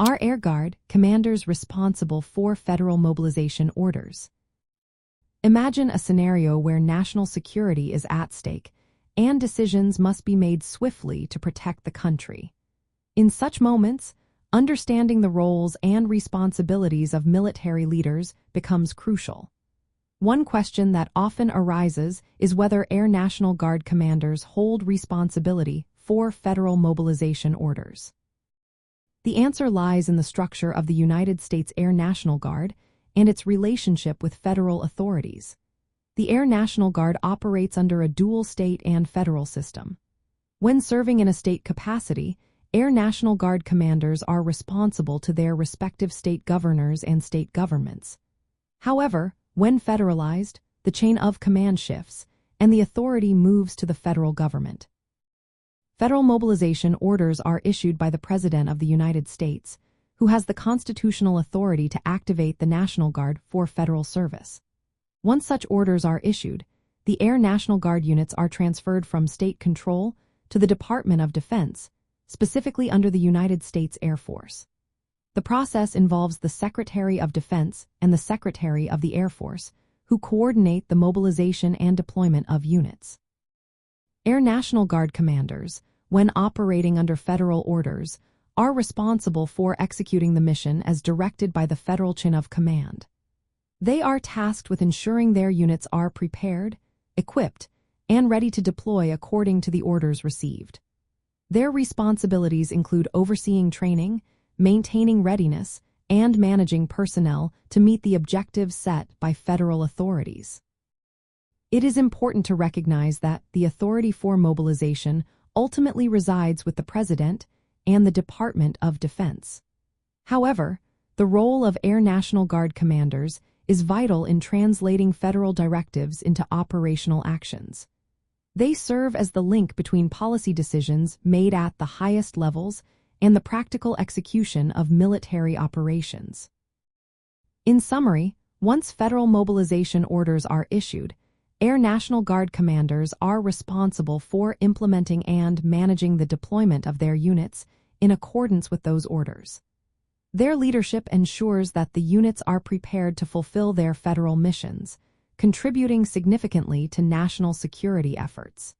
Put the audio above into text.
are Air Guard commanders responsible for federal mobilization orders. Imagine a scenario where national security is at stake and decisions must be made swiftly to protect the country. In such moments, understanding the roles and responsibilities of military leaders becomes crucial. One question that often arises is whether Air National Guard commanders hold responsibility for federal mobilization orders. The answer lies in the structure of the United States Air National Guard and its relationship with federal authorities. The Air National Guard operates under a dual state and federal system. When serving in a state capacity, Air National Guard commanders are responsible to their respective state governors and state governments. However, when federalized, the chain of command shifts, and the authority moves to the federal government. Federal mobilization orders are issued by the President of the United States, who has the constitutional authority to activate the National Guard for federal service. Once such orders are issued, the Air National Guard units are transferred from state control to the Department of Defense, specifically under the United States Air Force. The process involves the Secretary of Defense and the Secretary of the Air Force, who coordinate the mobilization and deployment of units. Air National Guard commanders, when operating under federal orders, are responsible for executing the mission as directed by the federal chain of command. They are tasked with ensuring their units are prepared, equipped, and ready to deploy according to the orders received. Their responsibilities include overseeing training, maintaining readiness, and managing personnel to meet the objectives set by federal authorities. It is important to recognize that the authority for mobilization ultimately resides with the President and the Department of Defense. However, the role of Air National Guard commanders is vital in translating federal directives into operational actions. They serve as the link between policy decisions made at the highest levels and the practical execution of military operations. In summary, once federal mobilization orders are issued, Air National Guard commanders are responsible for implementing and managing the deployment of their units in accordance with those orders. Their leadership ensures that the units are prepared to fulfill their federal missions, contributing significantly to national security efforts.